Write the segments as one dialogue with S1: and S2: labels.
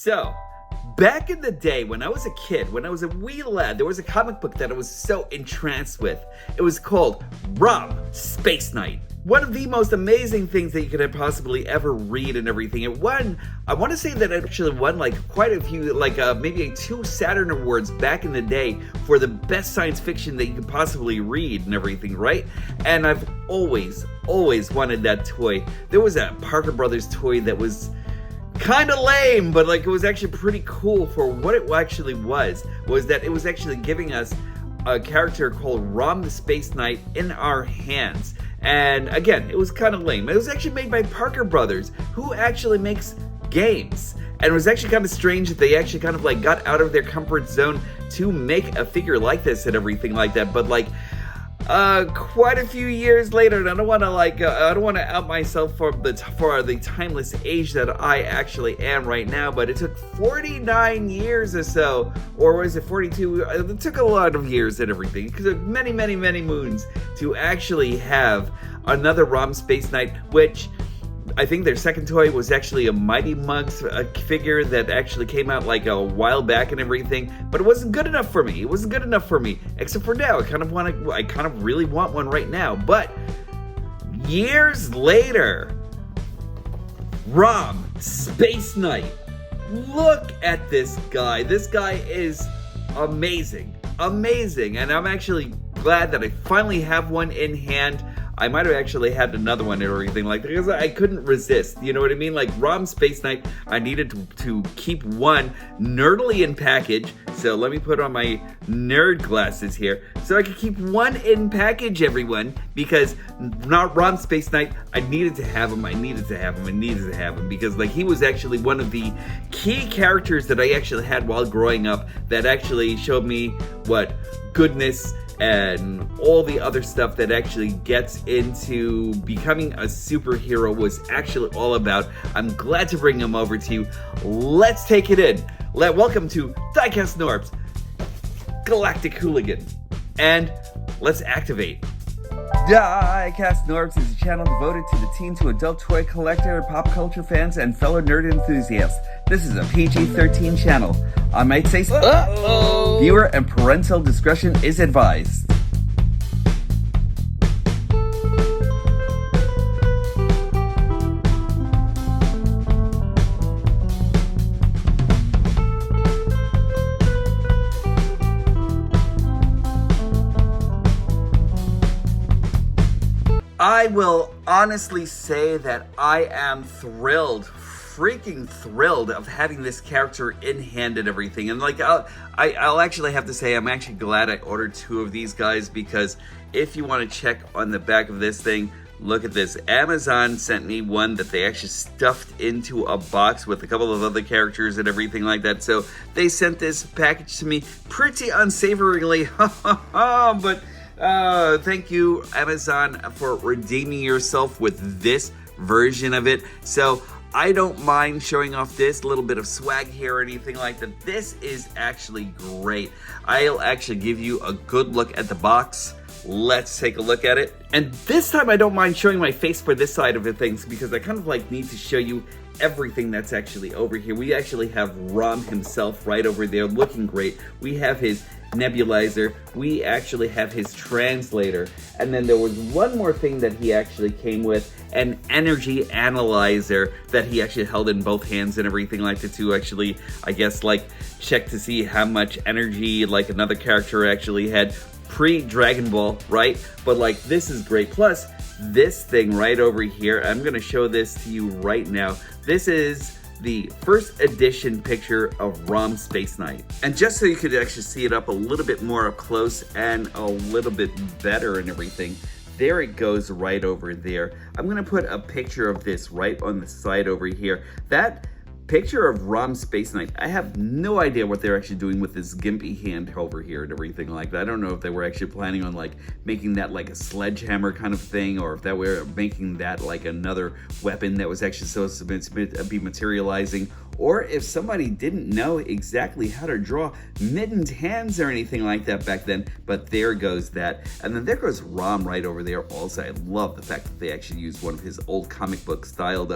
S1: So, back in the day when I was a kid, when I was a wee lad, there was a comic book that I was so entranced with. It was called Spaceknight. One of the most amazing things that you could have possibly ever read and everything. It won, I want to say that it actually won like quite a few, maybe 2 Saturn Awards back in the day for the best science fiction that you could possibly read and everything, right? And I've always wanted that toy. There was a Parker Brothers toy that was kind of lame, but like it was actually pretty cool for what it actually was that it was actually giving us a character called Rom the Spaceknight in our hands. And again, it was kind of lame. It was actually made by Parker Brothers, who actually makes games. And it was actually kind of strange that they actually kind of like got out of their comfort zone to make a figure like this and everything like that. But like quite a few years later, and I don't want to out myself for the timeless age that I actually am right now, but it took 49 years or so, or was it 42? It took a lot of years and everything, because of many moons to actually have another Rom Spaceknight, which I think their second toy was actually a Mighty Mugs figure that actually came out like a while back and everything, but it wasn't good enough for me. It wasn't good enough for me, except for now. I kind of really want one right now. But years later, Rom Spaceknight. Look at this guy. This guy is amazing, and I'm actually glad that I finally have one in hand. I might have actually had another one or anything like that because I couldn't resist. You know what I mean? Like Rom Spaceknight, I needed to keep one nerdily in package. So let me put on my nerd glasses here so I could keep one in package, everyone. Because not Rom Spaceknight, I needed to have him. I needed to have him because like he was actually one of the key characters that I actually had while growing up that actually showed me what goodness and all the other stuff that actually gets into becoming a superhero was actually all about. I'm glad to bring him over to you. Let's take it in. Welcome to DIECAST NORBZ, Galactic Hooligan. And let's activate. DIECAST NORBZ is a channel devoted to the teen to adult toy collector, pop culture fans, and fellow nerd enthusiasts. This is a PG-13 channel. I might say viewer and parental discretion is advised. I will honestly say that I am thrilled, freaking thrilled of having this character in hand and everything. And like I'll actually have to say I'm actually glad I ordered 2 of these guys, because if you want to check on the back of this thing, look at this. Amazon sent me one that they actually stuffed into a box with a couple of other characters and everything like that. So they sent this package to me pretty unsavoringly, but thank you, Amazon, for redeeming yourself with this version of it. So I don't mind showing off this little bit of swag here or anything like that. This is actually great. I'll actually give you a good look at the box. Let's take a look at it. And this time I don't mind showing my face for this side of the things, because I kind of like need to show you everything that's actually over here. We actually have Rom himself right over there looking great. We have his nebulizer. We actually have his translator. And then there was one more thing that he actually came with, an energy analyzer that he actually held in both hands and everything like that to actually, I guess, like check to see how much energy like another character actually had pre-Dragon Ball, right? But like this is great. Plus this thing right over here, I'm gonna show this to you right now. This is the first edition picture of Rom Spaceknight. And just so you could actually see it up a little bit more up close and a little bit better and everything, there it goes right over there. I'm gonna put a picture of this right on the side over here. That picture of Rom Spaceknight, I have no idea what they're actually doing with this gimpy hand over here and everything like that. I don't know if they were actually planning on like making that like a sledgehammer kind of thing, or if they were making that like another weapon that was actually supposed to be materializing, or if somebody didn't know exactly how to draw mittened hands or anything like that back then, but there goes that. And then there goes Rom right over there also. I love the fact that they actually used one of his old comic book styled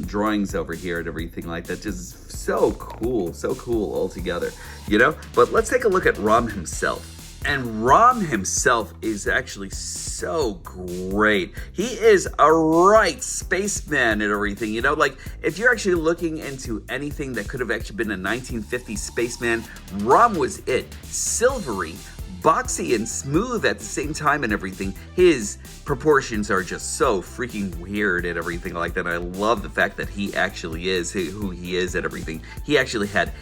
S1: drawings over here and everything like that. Just so cool altogether, you know? But let's take a look at Rom himself. And Rom himself is actually so great. He is a right spaceman and everything, you know? Like, if you're actually looking into anything that could have actually been a 1950s spaceman, Rom was it. Silvery, boxy and smooth at the same time and everything. His proportions are just so freaking weird and everything like that. I love the fact that he actually is who he is and everything. He actually had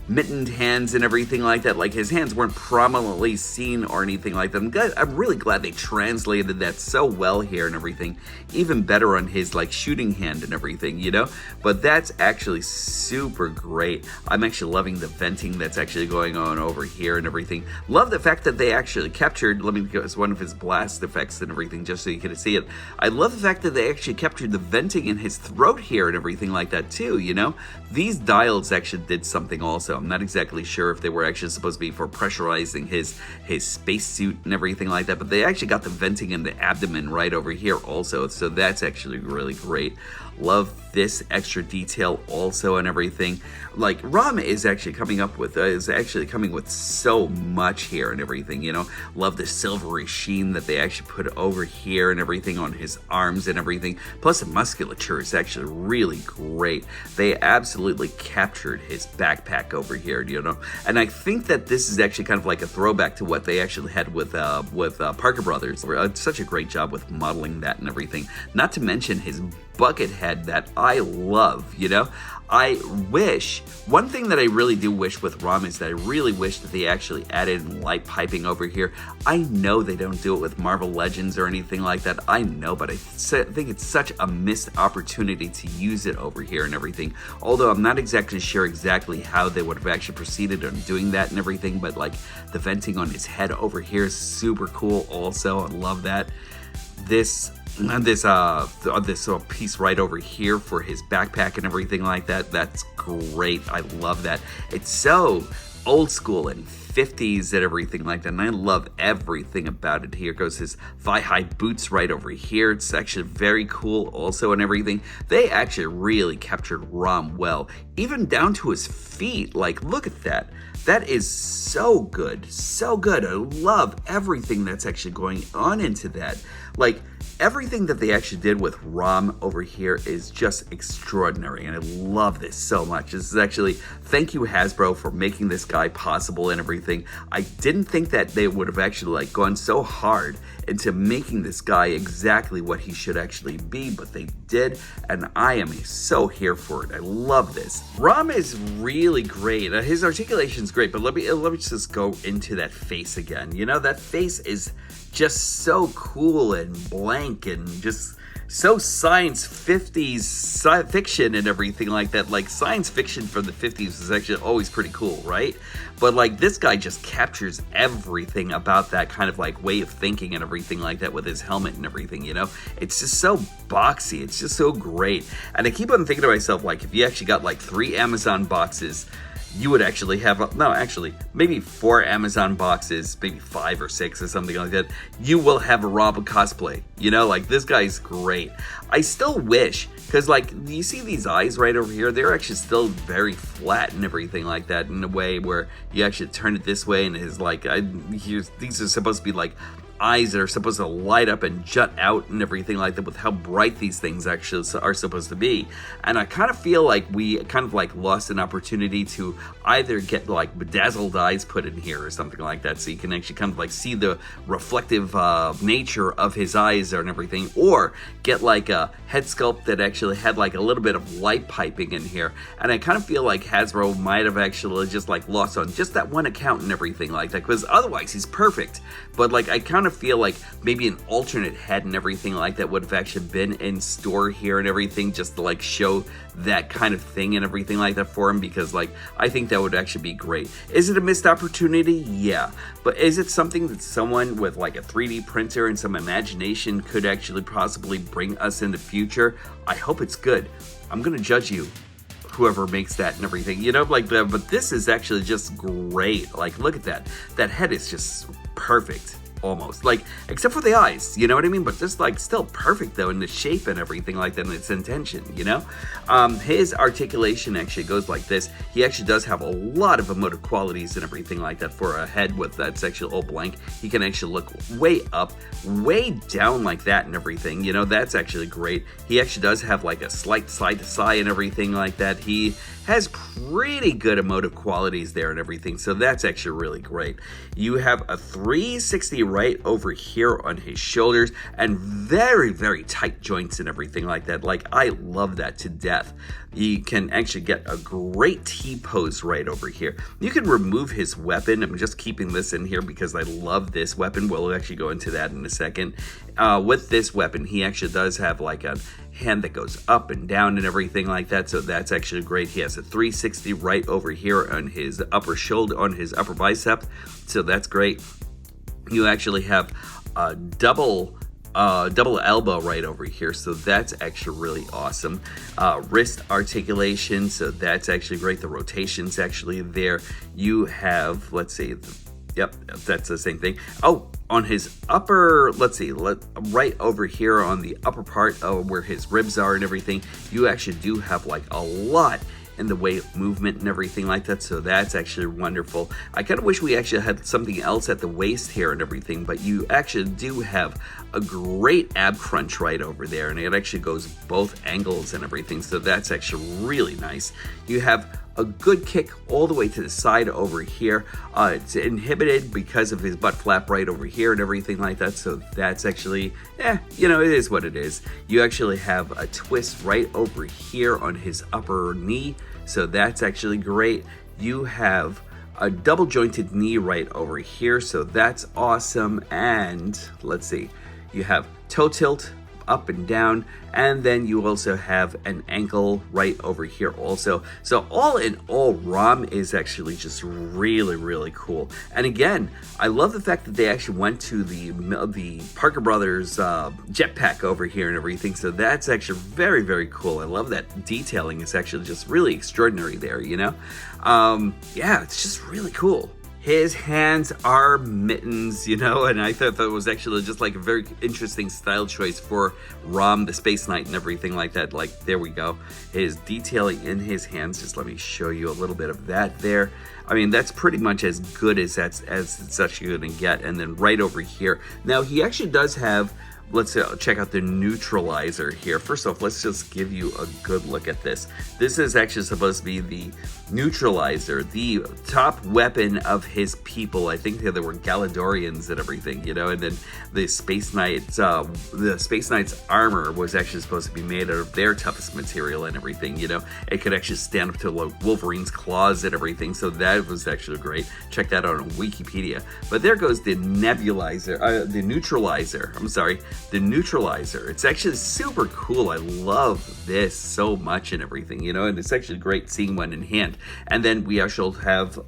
S1: mittened hands and everything like that. Like, his hands weren't prominently seen or anything like that. I'm really glad they translated that so well here and everything. Even better on his like shooting hand and everything, you know? But that's actually super great. I'm actually loving the venting that's actually going on over here and everything. Love the fact that they actually captured, let me go as one of his blast effects and everything just so you can see it. I love the fact that they actually captured the venting in his throat here and everything like that too, you know? These dials actually did something also. I'm not exactly sure if they were actually supposed to be for pressurizing his spacesuit and everything like that, but they actually got the venting in the abdomen right over here also, so that's actually really great. Love this extra detail also and everything. Like, Rom is actually coming with so much here and everything, you know. Love the silvery sheen that they actually put over here and everything on his arms and everything. Plus the musculature is actually really great. They absolutely captured his backpack over here, you know. And I think that this is actually kind of like a throwback to what they actually had with Parker Brothers. Such a great job with modeling that and everything. Not to mention his bucket head that I love, you know. One thing that I really do wish with Rom is that I really wish that they actually added light piping over here. I know they don't do it with Marvel Legends or anything like that, I know, but I think it's such a missed opportunity to use it over here and everything. Although I'm not exactly sure exactly how they would have actually proceeded on doing that and everything, but like the venting on his head over here is super cool also. I love that. This piece right over here for his backpack and everything like that, that's great. I love that. It's so old school and 50s and everything like that, and I love everything about it. Here goes his thigh-high boots right over here. It's actually very cool also and everything. They actually really captured Rom well, even down to his feet. Like, look at that. That is so good, so good. I love everything that's actually going on into that. Like, everything that they actually did with Rom over here is just extraordinary, and I love this so much. This is actually, thank you Hasbro for making this guy possible and everything. I didn't think that they would have actually like gone so hard into making this guy exactly what he should actually be, but they did, and I am so here for it. I love this. Rom is really great. His articulation's great, but let me just go into that face again. You know, that face is just so cool and blank and just so science 50s fiction and everything like that. Like, science fiction from the 50s is actually always pretty cool, right? But like, this guy just captures everything about that kind of like way of thinking and everything like that with his helmet and everything, you know? It's just so boxy. It's just so great. And I keep on thinking to myself, like, if you actually got like 3 Amazon boxes, you would actually have, maybe 4 Amazon boxes, maybe 5 or 6 or something like that. You will have a Rob cosplay. You know, like, this guy's great. I still wish, because like, you see these eyes right over here? They're actually still very flat and everything like that, in a way where you actually turn it this way and it's like, these are supposed to be like eyes that are supposed to light up and jut out and everything like that with how bright these things actually are supposed to be. And I kind of feel like we kind of like lost an opportunity to either get like bedazzled eyes put in here or something like that, so you can actually kind of like see the reflective nature of his eyes and everything, or get like a head sculpt that actually had like a little bit of light piping in here. And I kind of feel like Hasbro might have actually just like lost on just that one account and everything like that, because otherwise he's perfect. But like, I kind of feel like maybe an alternate head and everything like that would have actually been in store here and everything, just to like show that kind of thing and everything like that for him, because like, I think that would actually be great. Is it a missed opportunity? Yeah. But is it something that someone with like a 3D printer and some imagination could actually possibly bring us in the future? I hope it's good. I'm gonna judge you, whoever makes that and everything, you know, like that. But this is actually just great. Like, look at that. That head is just perfect. Almost, like, except for the eyes, you know what I mean? But just like still perfect though in the shape and everything like that, and its intention, you know. His articulation actually goes like this. He actually does have a lot of emotive qualities and everything like that for a head with that's actually all blank. He can actually look way up, way down like that and everything, you know. That's actually great. He actually does have like a slight side to side and everything like that. He has pretty good emotive qualities there and everything, so that's actually really great. You have a 360 right over here on his shoulders, and very tight joints and everything like that. Like, I love that to death. You can actually get a great T-pose right over here. You can remove his weapon. I'm just keeping this in here because I love this weapon. We'll actually go into that in a second. With this weapon, he actually does have like a hand that goes up and down and everything like that, so that's actually great. He has a 360 right over here on his upper shoulder, on his upper bicep, so that's great. You actually have a double elbow right over here, so that's actually really awesome. Wrist articulation, so that's actually great. The rotation's actually there. You have, let's see, yep, that's the same thing. Oh, on his upper, let's see, right over here on the upper part where his ribs are and everything, you actually do have like a lot in the way of movement and everything like that, so that's actually wonderful. I kind of wish we actually had something else at the waist here and everything, but you actually do have a great ab crunch right over there, and it actually goes both angles and everything, so that's actually really nice. You have a good kick all the way to the side over here. It's inhibited because of his butt flap right over here and everything like that, so that's actually, you know, it is what it is. You actually have a twist right over here on his upper knee, so that's actually great. You have a double jointed knee right over here, so that's awesome. And let's see, you have toe tilt up and down, and then you also have an ankle right over here also. So all in all, ROM is actually just really cool. And again, I love the fact that they actually went to the Parker Brothers jetpack over here and everything, so that's actually very cool. I love that detailing is actually just really extraordinary there, you know. Yeah, it's just really cool. His hands are mittens, you know, and I thought that was actually just like a very interesting style choice for ROM, the Spaceknight and everything like that. Like, there we go. His detailing in his hands, just let me show you a little bit of that there. I mean, that's pretty much as good as it's actually going to get. And then right over here. Now, he actually does have, let's check out the neutralizer here. First off, let's just give you a good look at this. This is actually supposed to be the neutralizer, the top weapon of his people. I think they were Galadorians and everything, you know, and then the Spaceknight's armor was actually supposed to be made out of their toughest material and everything, you know. It could actually stand up to like Wolverine's claws and everything, so that was actually great. Check that out on Wikipedia. But there goes the neutralizer. The neutralizer. It's actually super cool. I love this so much and everything, you know, and it's actually great seeing one in hand. And then we also have,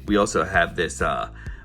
S1: we also have this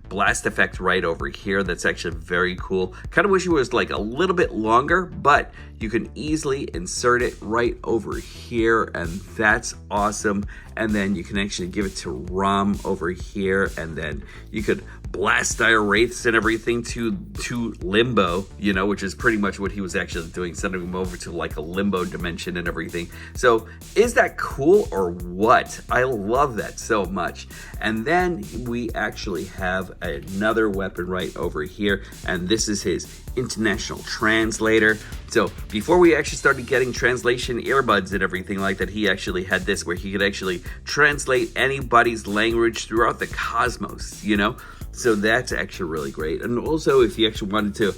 S1: blast effect right over here that's actually very cool. Kind of wish it was like a little bit longer, but you can easily insert it right over here, and that's awesome. And then you can actually give it to ROM over here, and then you could blast dire wraiths and everything to limbo, you know, which is pretty much what he was actually doing, sending him over to like a limbo dimension and everything. So is that cool or what? I love that so much. And then we actually have another weapon right over here, and this is his international translator. So before we actually started getting translation earbuds and everything like that, he actually had this where he could actually translate anybody's language throughout the cosmos, you know. So that's actually really great. And also, if you actually wanted to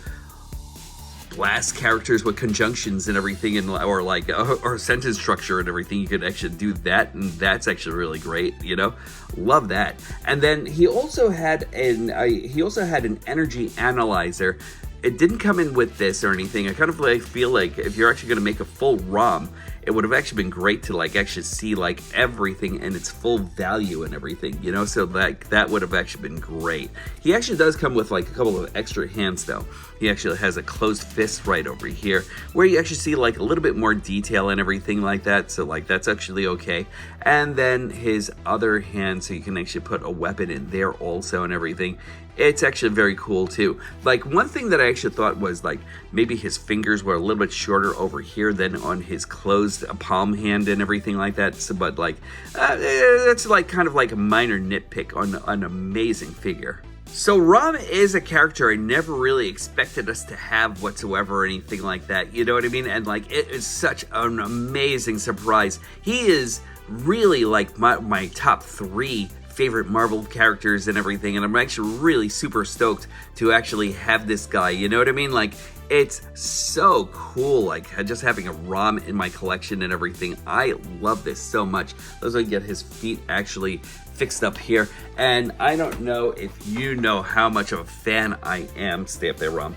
S1: blast characters with conjunctions and everything, and or sentence structure and everything, you could actually do that, and that's actually really great, you know. Love that. And then he also had an energy analyzer. It didn't come in with this or anything. I kind of feel like if you're actually going to make a full ROM, it would have actually been great to like actually see like everything in its full value and everything, you know, so like that would have actually been great. He actually does come with like a couple of extra hands though. He actually has a closed fist right over here where you actually see like a little bit more detail and everything like that, so like that's actually okay. And then his other hand, so you can actually put a weapon in there also and everything. It's actually very cool too. Like one thing that I actually thought was like maybe his fingers were a little bit shorter over here than on his closed palm hand and everything like that. So, but like it's like kind of like a minor nitpick on an amazing figure. So Rom is a character I never really expected us to have whatsoever or anything like that, you know what I mean? And like it is such an amazing surprise. He is really like my top 3 favorite Marvel characters and everything, and I'm actually really super stoked to actually have this guy, you know what I mean? Like it's so cool, like just having a Rom in my collection and everything. I love this so much. Let's get his feet actually fixed up here, and I don't know if you know how much of a fan I am. Stay up there, Rom.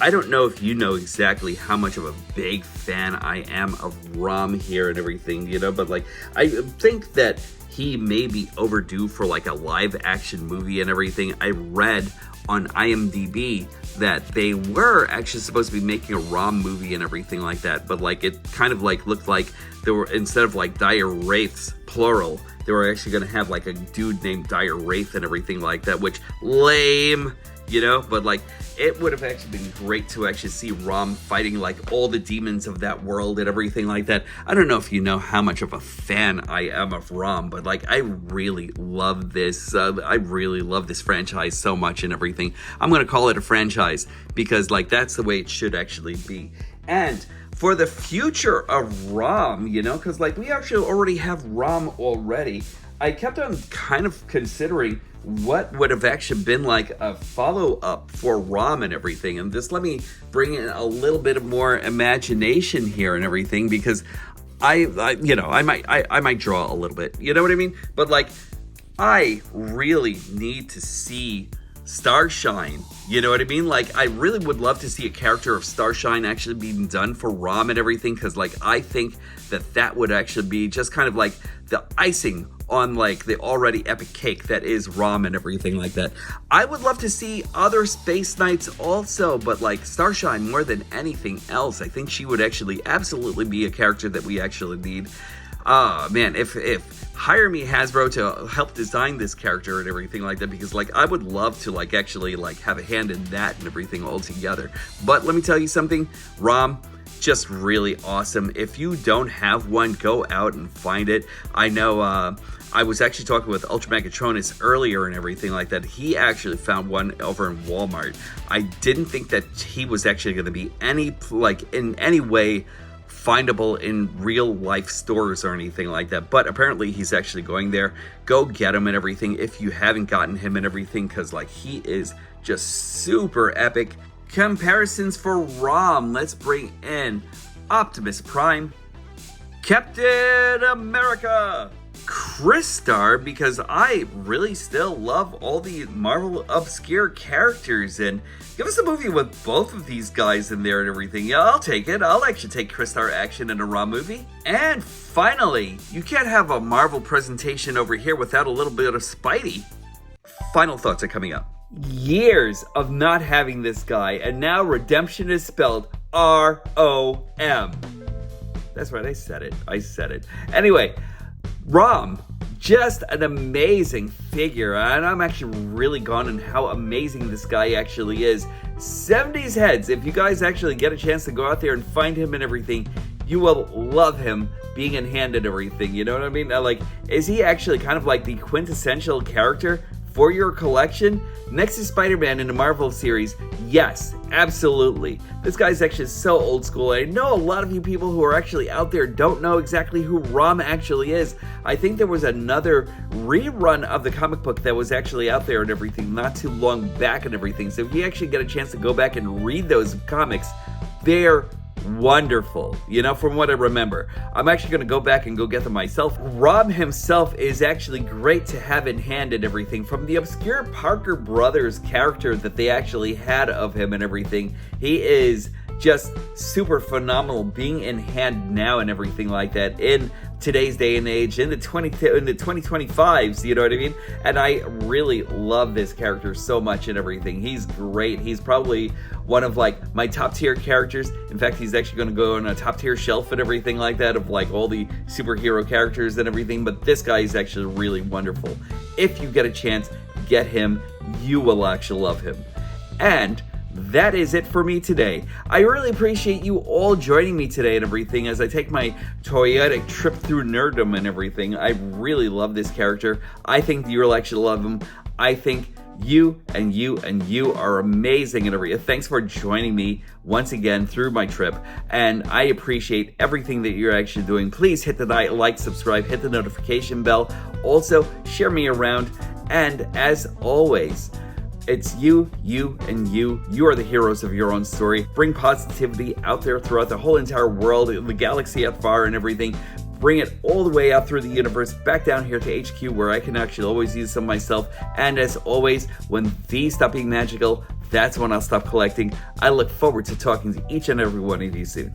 S1: I don't know if you know exactly how much of a big fan I am of Rom here and everything, you know, but like I think that he may be overdue for like a live action movie and everything. I read on IMDb that they were actually supposed to be making a Rom movie and everything like that, but like it kind of like looked like there were, instead of like dire wraiths plural, they were actually going to have like a dude named Dire Wraith and everything like that, which lame, you know, but like it would have actually been great to actually see Rom fighting like all the demons of that world and everything like that. I don't know if you know how much of a fan I am of Rom, but like I really love this. I really love this franchise so much and everything. I'm going to call it a franchise because like that's the way it should actually be. And for the future of Rom, you know, because like we actually already have Rom already, I kept on kind of considering what would have actually been like a follow-up for Rom and everything. And just let me bring in a little bit of more imagination here and everything, because I might draw a little bit, you know what I mean? But like, I really need to see Starshine, you know what I mean? Like, I really would love to see a character of Starshine actually being done for Rom and everything, because like I think that would actually be just kind of like the icing on like the already epic cake that is Rom and everything like that. I would love to see other Space Knights also, but like Starshine more than anything else. I think she would actually absolutely be a character that we actually need. Man, if hire me, Hasbro, to help design this character and everything like that, because like I would love to like actually like have a hand in that and everything all together. But let me tell you something, Rom, just really awesome. If you don't have one, go out and find it. I know I was actually talking with Ultra Megatronus earlier and everything like that. He actually found one over in Walmart. I didn't think that he was actually going to be in any way findable in real life stores or anything like that, but apparently he's actually going there. Go get him and everything if you haven't gotten him and everything, because like he is just super epic. Comparisons for Rom, let's bring in Optimus Prime, Captain America, Crystar, because I really still love all the Marvel obscure characters, and give us a movie with both of these guys in there and everything. Yeah, I'll take it. I'll actually take Crystar action in a Rom movie. And finally, you can't have a Marvel presentation over here without a little bit of Spidey. Final thoughts are coming up. Years of not having this guy, and now redemption is spelled R-O-M. That's right, I said it. Anyway, Rom, just an amazing figure, and I'm actually really gone on how amazing this guy actually is. 70s heads, if you guys actually get a chance to go out there and find him and everything, you will love him being in hand and everything, you know what I mean? Like, is he actually kind of like the quintessential character for your collection? Next to Spider-Man in the Marvel series, yes, absolutely. This guy's actually so old school. I know a lot of you people who are actually out there don't know exactly who Rom actually is. I think there was another rerun of the comic book that was actually out there and everything not too long back and everything. So if you actually get a chance to go back and read those comics, they're wonderful, you know, from what I remember. I'm actually going to go back and go get them myself. Rom himself is actually great to have in hand and everything. From the obscure Parker Brothers character that they actually had of him and everything, he is just super phenomenal being in hand now and everything like that in today's day and age, in the 2025s, you know what I mean? And I really love this character so much and everything. He's great. He's probably one of like my top tier characters. In fact, he's actually going to go on a top tier shelf and everything like that of like all the superhero characters and everything, but this guy is actually really wonderful. If you get a chance, get him. You will actually love him. And that is it for me today. I really appreciate you all joining me today and everything as I take my Toyetic trip through nerddom and everything. I really love this character. I think you'll actually love him. I think you and you and you are amazing and everything. Thanks for joining me once again through my trip, and I appreciate everything that you're actually doing. Please hit the like, subscribe, hit the notification bell. Also, share me around, and as always, it's you, and you. You are the heroes of your own story. Bring positivity out there throughout the whole entire world, the galaxy out far and everything. Bring it all the way out through the universe, back down here to HQ where I can actually always use some myself. And as always, when these stop being magical, that's when I'll stop collecting. I look forward to talking to each and every one of you soon.